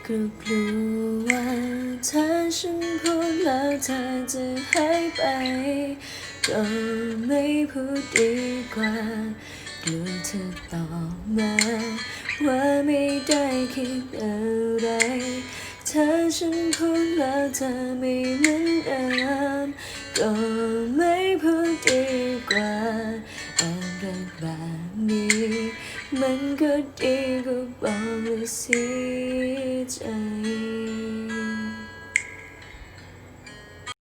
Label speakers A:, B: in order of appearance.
A: ก็กลัวว่าถ้าฉันพูดแล้วเธอจะหายไปก็ไม่พูดดีกว่ากลัวเธอตอบมาว่าไม่ได้คิดอะไรถ้าฉันพูดแล้วเธอไม่เหมือนเดิมก็ไม่พูดดีกว่าแอบรักแบบนี้มันก็ดีกว่าบอกว่าเสียใจ